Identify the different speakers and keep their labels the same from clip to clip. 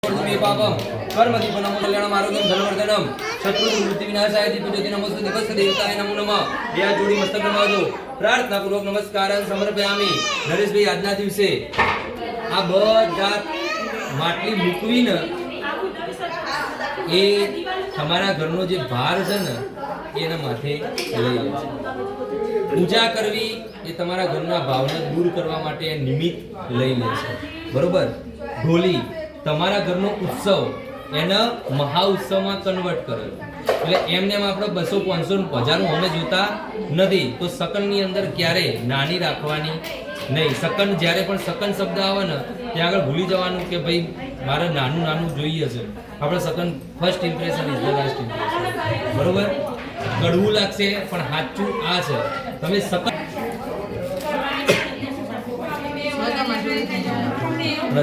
Speaker 1: पापम कर्मदीपनम कल्याणम आरोग्यम धनवर्धनम शत्रुनिवृत्ति विनाशाय दीपिज्योति नमोस्तुते देवस्य देवताय नमो नमः બે જોડી મસ્તક નમાજો પ્રાર્થના પૂર્વક નમસ્કારાન સમર્પયામિ નરેશભાઈ આજના દિવસે આ બધા માટલી મૂકવીને એ તમારા ઘરનો જે ભાર છે ને એના માથે લઈ લે છે પૂજા કરવી એ તમારા ઘરના ભાવને દૂર કરવા માટે નિમિત્ત લઈ લે છે બરોબર ઢોલી તમારા ઘરનો ઉત્સવ એને મહા ઉત્સવમાં કન્વર્ટ કરે એટલે એમને આપણે 200 500 1000 અમે જોતા નથી તો સકનની અંદર ક્યારે નાની રાખવાની નહીં સકન જ્યારે પણ સકન શબ્દ આવે ને ત્યાં આગળ ભૂલી જવાનું કે ભાઈ મારે નાનું નાનું જોઈએ છે આપણે સકન first impression is the last impression બરોબર કડવું લાગશે પણ સાચું આ છે તમે સકન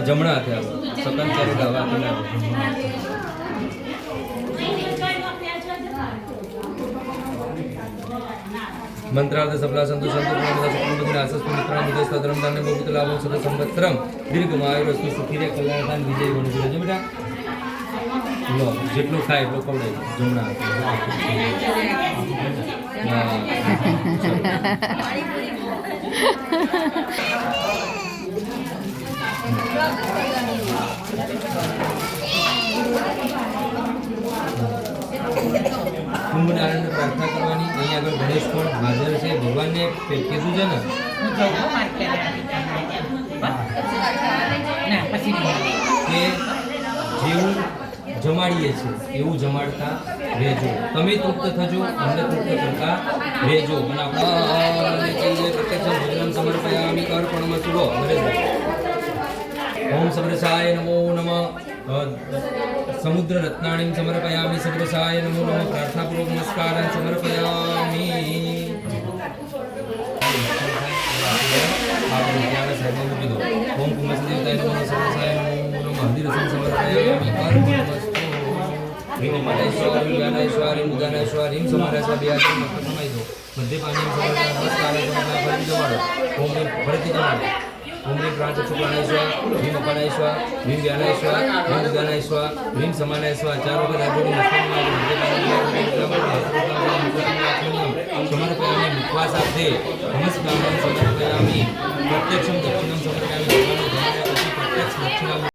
Speaker 1: જમણા હાથે આવો સકન ચારે ગાવા ના मंत्रार्थ सबला संतोष संतोष आसस मित्रांनो मुदस्त धर्मदान ने बहुत लाभ सदा संवत्सरम दीर्घमायु रस्तु सुखी रे कल्याणदान विजय बनो जो बेटा लो જેટલું ખાય એટલું ખવડાય જમણા કુંભનારાયણ પ્રાર્થના કરવાની અહીં આગળ ગણેશ પણ હાજર છે ભગવાનને કીધું છે ને કે જેવું જમાડીએ છીએ એવું જમાડતા રહેજો તમે તૃપ્ત થજો અમને તૃપ્ત કરતા રહેજો અને આપણે પ્રત્યક્ષ ભોજનમ સમર્પયામિ અર્પણમસ્તુ નરેશભાઈ ઓમ સબ્રસાય નમો નમઃ समुद्र रत्नाणिं समर्पयामि सब्रसाय नमो नमः प्रार्थना पूर्वक नमस्कारान् समर्पयामि ओम कुंभसदेवताय नमः सब्रसाय नमो नमः हल्दीरसं समर्पयामि अर्पणमस्तु ह्रीं मलेश्वरीं ज्ञानेश्वरीं मुदानेश्वरीं समरेश्वर बियाजं नमस्काराय दो मध्य पानी नमस्काराय ओम भरति जमाडो ओम ह्रीं प्राणचक्षुप्राणेश्वर ह्रीं अपानेश्वर ह्रीं ज्ञानेश्वर ह्रीं उदानेश्वर ह्रीं समानेश्वर चार वखत आजोडी समर्पयामि मुखवास आपदे नमस्कारं समर्पयामि प्रत्यक्षं दक्षिणं समर्पयामि प्रत्यक्ष दक्षिणं